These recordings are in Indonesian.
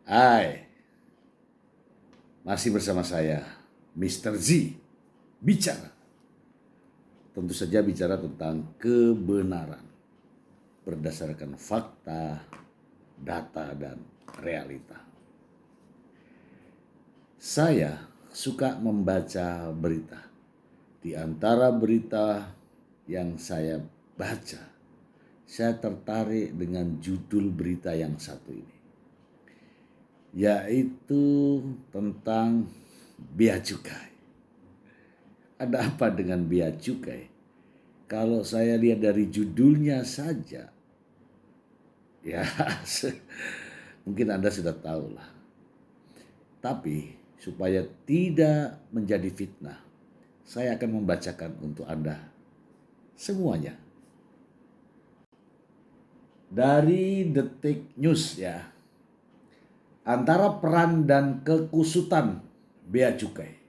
Hai, masih bersama saya, Mr. Z, bicara. Tentu saja bicara tentang kebenaran, berdasarkan fakta, data, dan realita. Saya suka membaca berita. Di antara berita yang saya baca, saya tertarik dengan judul berita yang satu ini, yaitu tentang bea cukai. Ada apa dengan bea cukai? Kalau saya lihat dari judulnya saja, ya mungkin Anda sudah tahu lah. Tapi supaya tidak menjadi fitnah, saya akan membacakan untuk Anda semuanya. Dari Detik News ya, antara peran dan kekusutan bea cukai.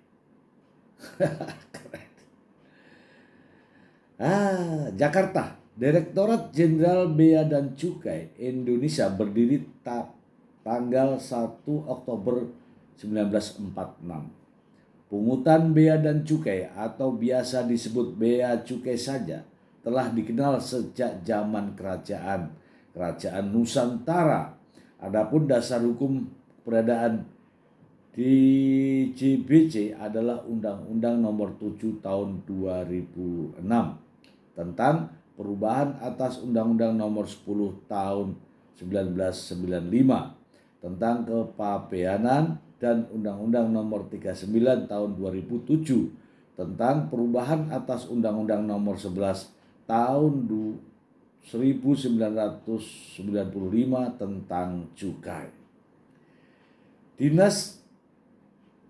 Jakarta. Direktorat Jenderal Bea dan Cukai Indonesia berdiri tanggal 1 Oktober 1946. Pungutan bea dan cukai atau biasa disebut bea cukai saja telah dikenal sejak zaman kerajaan Nusantara. Adapun dasar hukum keberadaan DJBC adalah Undang-Undang Nomor 7 Tahun 2006 tentang perubahan atas Undang-Undang Nomor 10 Tahun 1995 tentang kepabeanan dan Undang-Undang Nomor 39 Tahun 2007 tentang perubahan atas Undang-Undang Nomor 11 Tahun 1995 tentang cukai. Dinas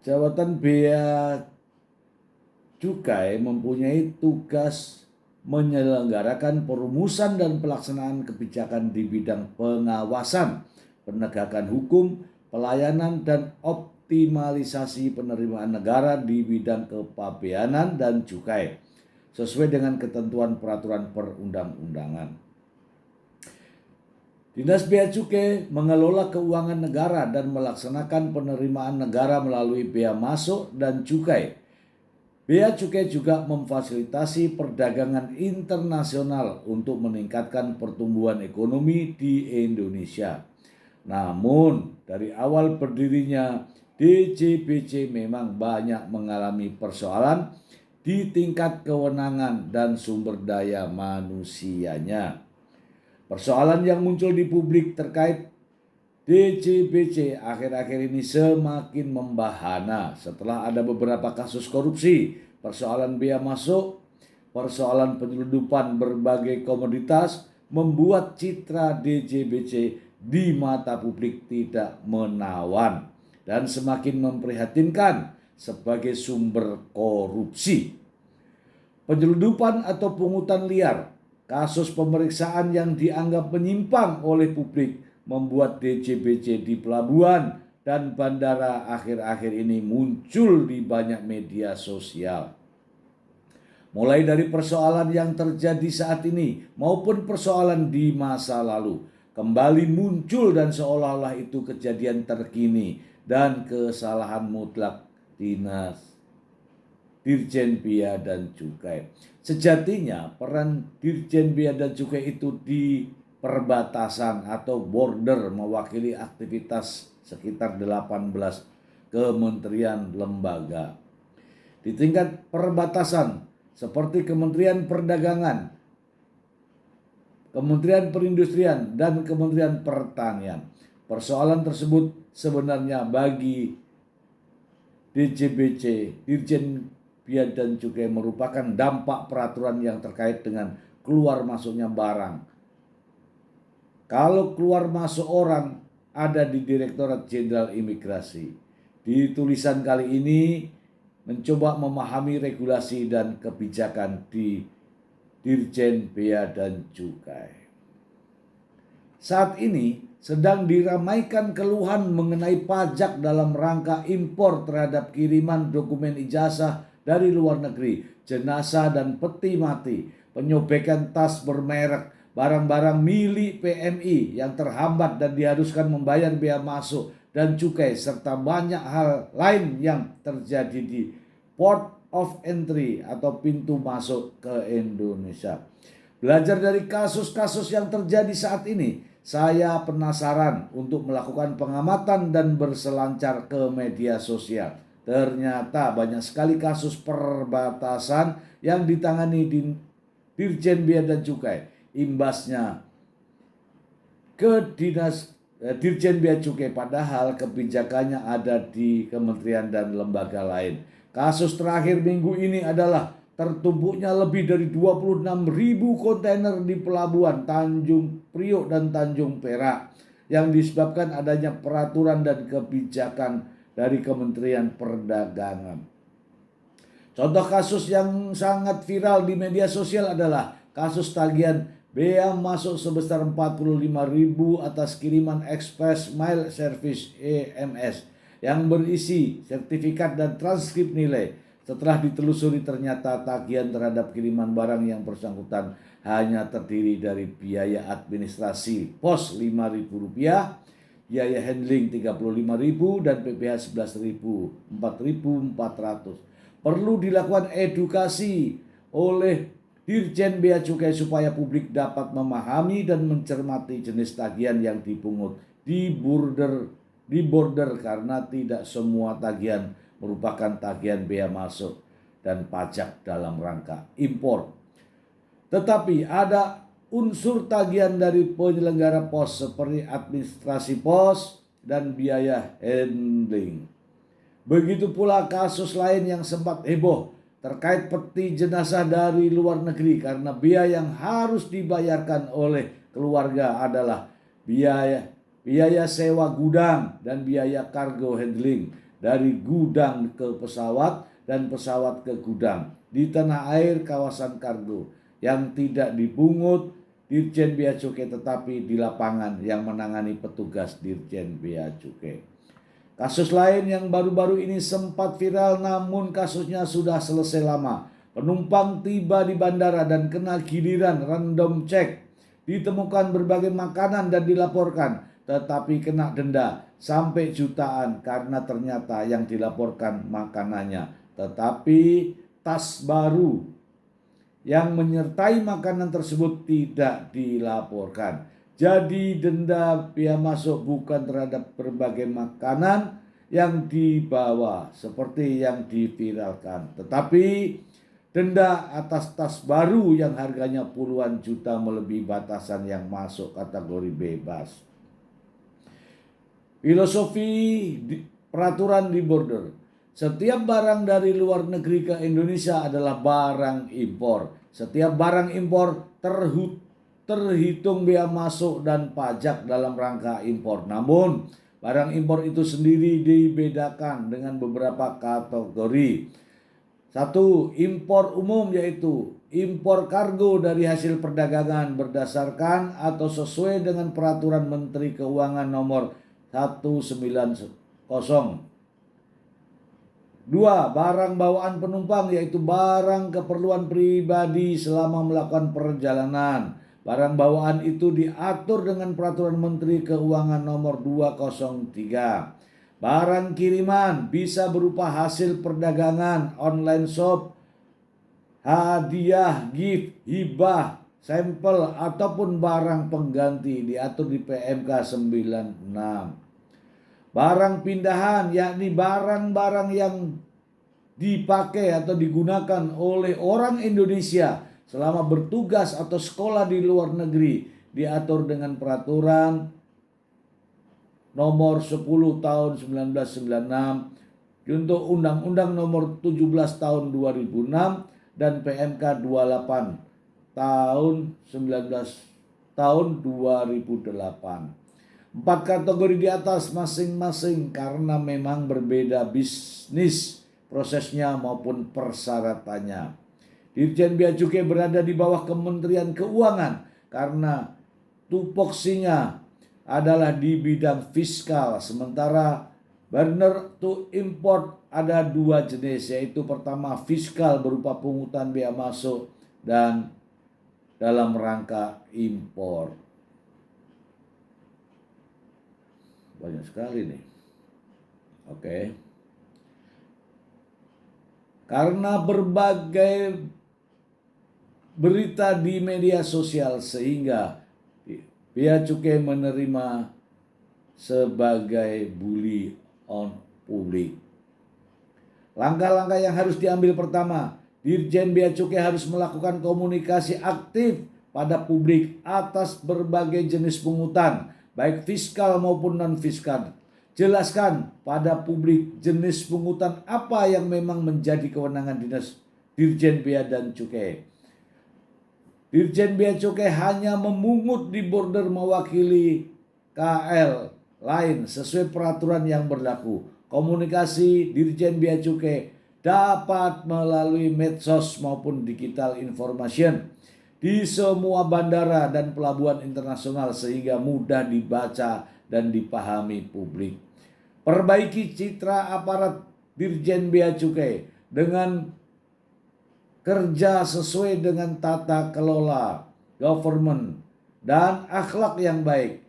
Jabatan Bea Cukai mempunyai tugas menyelenggarakan perumusan dan pelaksanaan kebijakan di bidang pengawasan, penegakan hukum, pelayanan, dan optimalisasi penerimaan negara di bidang kepabeanan dan cukai sesuai dengan ketentuan peraturan perundang-undangan. Dinas Bea Cukai mengelola keuangan negara dan melaksanakan penerimaan negara melalui bea masuk dan cukai. Bea Cukai juga memfasilitasi perdagangan internasional untuk meningkatkan pertumbuhan ekonomi di Indonesia. Namun, dari awal berdirinya DJBC memang banyak mengalami persoalan di tingkat kewenangan dan sumber daya manusianya. Persoalan yang muncul di publik terkait DJBC akhir-akhir ini semakin membahana setelah ada beberapa kasus korupsi, persoalan bea masuk, persoalan penyeludupan berbagai komoditas membuat citra DJBC di mata publik tidak menawan dan semakin memprihatinkan sebagai sumber korupsi. Penyeludupan atau pungutan liar, kasus pemeriksaan yang dianggap menyimpang oleh publik membuat DJBC di pelabuhan dan bandara akhir-akhir ini muncul di banyak media sosial. Mulai dari persoalan yang terjadi saat ini maupun persoalan di masa lalu, kembali muncul dan seolah-olah itu kejadian terkini dan kesalahan mutlak Dinas Dirjen Bea dan Cukai. Sejatinya peran Dirjen Bea dan Cukai itu di perbatasan atau border mewakili aktivitas sekitar 18 kementerian lembaga. Di tingkat perbatasan seperti Kementerian Perdagangan, Kementerian Perindustrian, dan Kementerian Pertanian. Persoalan tersebut sebenarnya bagi DJBC, Dirjen Bea dan Cukai, merupakan dampak peraturan yang terkait dengan keluar masuknya barang. Kalau keluar masuk orang ada di Direktorat Jenderal Imigrasi. Di tulisan kali ini mencoba memahami regulasi dan kebijakan di Dirjen Bea dan Cukai. Saat ini sedang diramaikan keluhan mengenai pajak dalam rangka impor terhadap kiriman dokumen ijazah dari luar negeri, jenazah dan peti mati, penyobekan tas bermerek, barang-barang milik PMI yang terhambat dan diharuskan membayar bea masuk dan Cukai serta banyak hal lain yang terjadi di Port of Entry atau pintu masuk ke Indonesia. Belajar dari kasus-kasus yang terjadi saat ini, saya penasaran untuk melakukan pengamatan dan berselancar ke media sosial. Ternyata banyak sekali kasus perbatasan yang ditangani di Dirjen Bea dan Cukai. Imbasnya ke Dirjen Bea Cukai, padahal kebijakannya ada di kementerian dan lembaga lain. Kasus terakhir minggu ini adalah tertumpuknya lebih dari 26.000 kontainer di pelabuhan Tanjung Priok dan Tanjung Perak yang disebabkan adanya peraturan dan kebijakan dari Kementerian Perdagangan. Contoh kasus yang sangat viral di media sosial adalah kasus tagihan bea masuk sebesar 45.000 atas kiriman Express Mail Service EMS yang berisi sertifikat dan transkrip nilai. Setelah ditelusuri ternyata tagihan terhadap kiriman barang yang bersangkutan hanya terdiri dari biaya administrasi pos Rp5.000, biaya handling Rp35.000 dan PPh Rp11.000, Rp4.400. Perlu dilakukan edukasi oleh Dirjen Bea Cukai supaya publik dapat memahami dan mencermati jenis tagihan yang dipungut di border karena tidak semua tagihan merupakan tagihan bea masuk dan pajak dalam rangka impor. Tetapi ada unsur tagihan dari penyelenggara pos seperti administrasi pos dan biaya handling. Begitu pula kasus lain yang sempat heboh terkait peti jenazah dari luar negeri karena biaya yang harus dibayarkan oleh keluarga adalah biaya sewa gudang dan biaya kargo handling dari gudang ke pesawat dan pesawat ke gudang di tanah air kawasan kargo yang tidak dipungut Dirjen Bea Cukai tetapi di lapangan yang menangani petugas Dirjen Bea Cukai. Kasus lain yang baru-baru ini sempat viral namun kasusnya sudah selesai lama. Penumpang tiba di bandara dan kena giliran random check. Ditemukan berbagai makanan dan dilaporkan, tetapi kena denda sampai jutaan karena ternyata yang dilaporkan makanannya. Tetapi tas baru yang menyertai makanan tersebut tidak dilaporkan. Jadi denda bea masuk bukan terhadap berbagai makanan yang dibawa seperti yang diviralkan, tetapi denda atas tas baru yang harganya puluhan juta melebihi batasan yang masuk kategori bebas. Filosofi peraturan di border. Setiap barang dari luar negeri ke Indonesia adalah barang impor. Setiap barang impor terhitung bea masuk dan pajak dalam rangka impor. Namun, barang impor itu sendiri dibedakan dengan beberapa kategori. Satu, impor umum yaitu impor kargo dari hasil perdagangan berdasarkan atau sesuai dengan peraturan Menteri Keuangan nomor 190. Dua, barang bawaan penumpang yaitu barang keperluan pribadi selama melakukan perjalanan. Barang bawaan itu diatur dengan peraturan Menteri Keuangan nomor 203. Barang kiriman bisa berupa hasil perdagangan, online shop, hadiah, gift, hibah, sampel ataupun barang pengganti diatur di PMK 96. Barang pindahan yakni barang-barang yang dipakai atau digunakan oleh orang Indonesia selama bertugas atau sekolah di luar negeri diatur dengan peraturan nomor 10 tahun 1996 untuk Undang-Undang nomor 17 tahun 2006 dan PMK 28 tahun 2008. 4 kategori di atas masing-masing karena memang berbeda bisnis prosesnya maupun persyaratannya. Dirjen Bea Cukai berada di bawah Kementerian Keuangan karena tupoksinya adalah di bidang fiskal. Sementara Barter to import ada 2 jenis, yaitu pertama fiskal berupa pungutan bea masuk dan dalam rangka impor. Banyak sekali nih. Oke. Karena berbagai berita di media sosial sehingga Bea Cukai menerima sebagai bully on publik. Langkah-langkah yang harus diambil pertama, Dirjen Bea Cukai harus melakukan komunikasi aktif pada publik atas berbagai jenis pungutan, baik fiskal maupun non-fiskal. Jelaskan pada publik jenis pungutan apa yang memang menjadi kewenangan dinas Dirjen Bea dan Cukai. Dirjen Bea Cukai hanya memungut di border mewakili KL lain sesuai peraturan yang berlaku. Komunikasi Dirjen Bea Cukai dapat melalui medsos maupun digital information di semua bandara dan pelabuhan internasional sehingga mudah dibaca dan dipahami publik. Perbaiki citra aparat Dirjen Bea Cukai dengan kerja sesuai dengan tata kelola government dan akhlak yang baik.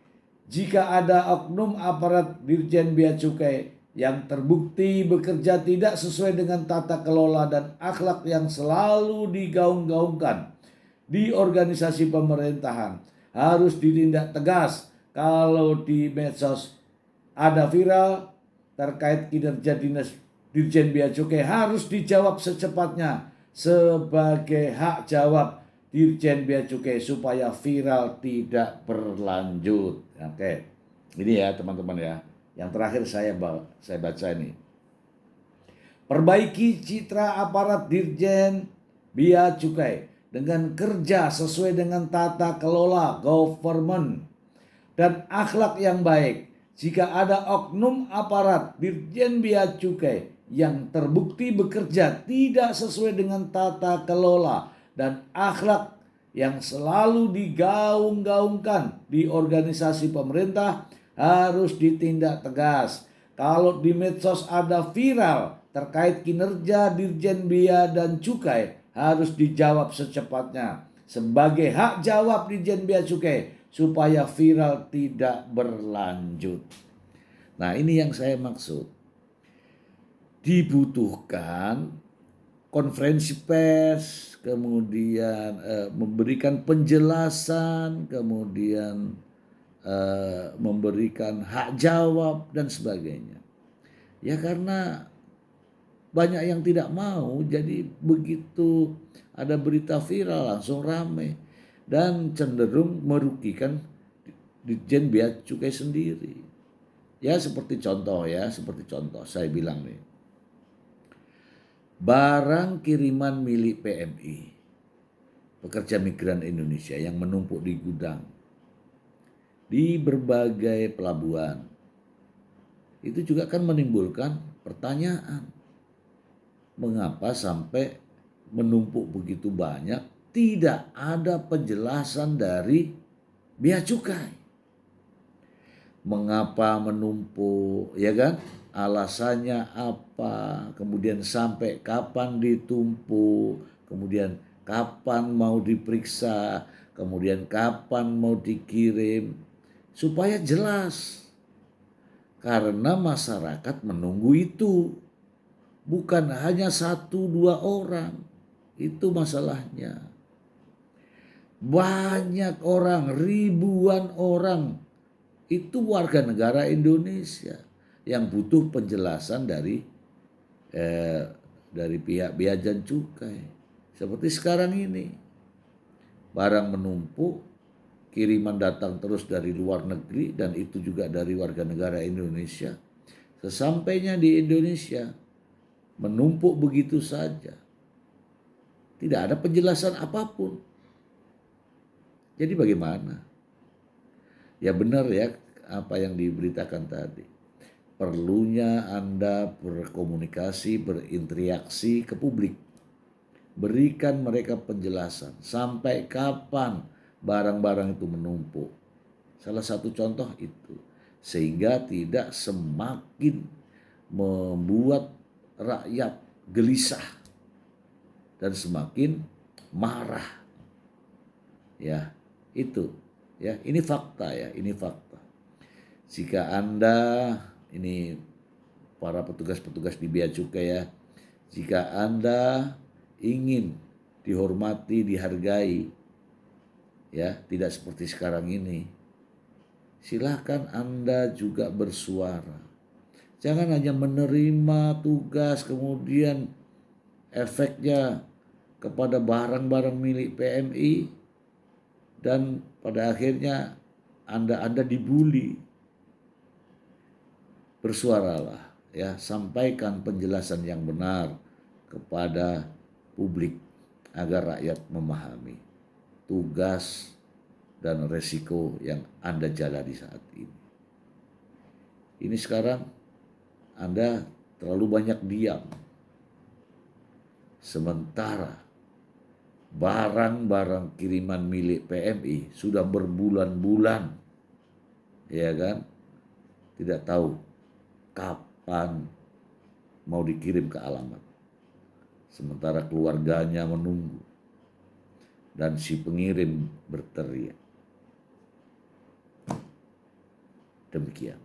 Jika ada oknum aparat Dirjen Bea Cukai yang terbukti bekerja tidak sesuai dengan tata kelola dan akhlak yang selalu digaung-gaungkan di organisasi pemerintahan, harus ditindak tegas. Kalau di medsos ada viral terkait kinerja dinas Dirjen Bea Cukai, harus dijawab secepatnya sebagai hak jawab Dirjen Bea Cukai supaya viral tidak berlanjut. Oke, ini ya teman-teman ya. Yang terakhir saya baca ini. Perbaiki citra aparat Dirjen Bea Cukai dengan kerja sesuai dengan tata kelola government dan akhlak yang baik. Jika ada oknum aparat Dirjen Bea Cukai yang terbukti bekerja tidak sesuai dengan tata kelola dan akhlak yang selalu digaung-gaungkan di organisasi pemerintah, harus ditindak tegas. Kalau di medsos ada viral terkait kinerja Dirjen Bea dan Cukai, harus dijawab secepatnya sebagai hak jawab Dirjen Bea Cukai supaya viral tidak berlanjut. Nah, ini yang saya maksud. Dibutuhkan konferensi pers, kemudian memberikan penjelasan, kemudian memberikan hak jawab dan sebagainya. Ya karena banyak yang tidak mau, jadi begitu ada berita viral langsung rame dan cenderung merugikan Ditjen Bea Cukai sendiri. Ya seperti contoh saya bilang nih. Barang kiriman milik PMI, pekerja migran Indonesia yang menumpuk di gudang di berbagai pelabuhan, itu juga kan menimbulkan pertanyaan. Mengapa sampai menumpuk begitu banyak, tidak ada penjelasan dari Bea Cukai. Mengapa menumpuk, ya kan? Alasannya apa, kemudian sampai kapan ditumpuk, kemudian kapan mau diperiksa, kemudian kapan mau dikirim, supaya jelas. Karena masyarakat menunggu itu, bukan hanya 1-2 orang, itu masalahnya. Banyak orang, ribuan orang, itu warga negara Indonesia yang butuh penjelasan dari pihak Bea dan Cukai. Seperti sekarang ini, barang menumpuk, kiriman datang terus dari luar negeri dan itu juga dari warga negara Indonesia. Sesampainya di Indonesia, menumpuk begitu saja. Tidak ada penjelasan apapun. Jadi bagaimana? Ya benar ya apa yang diberitakan tadi. Perlunya Anda berkomunikasi, berinteraksi ke publik. Berikan mereka penjelasan sampai kapan barang-barang itu menumpuk. Salah satu contoh itu. Sehingga tidak semakin membuat rakyat gelisah dan semakin marah. Ya, itu. Ya, ini fakta ya, ini fakta. Jika Anda ini para petugas-petugas di Bea Cukai ya. Jika Anda ingin dihormati, dihargai, ya, tidak seperti sekarang ini, silahkan Anda juga bersuara. Jangan hanya menerima tugas kemudian efeknya kepada barang-barang milik PMI dan pada akhirnya Anda dibully. Bersuaralah ya, sampaikan penjelasan yang benar kepada publik agar rakyat memahami tugas dan resiko yang Anda jalani saat ini. Ini sekarang Anda terlalu banyak diam. Sementara barang-barang kiriman milik PMI sudah berbulan-bulan, ya kan, tidak tahu kapan mau dikirim ke alamat. Sementara keluarganya menunggu dan si pengirim berteriak. Demikian.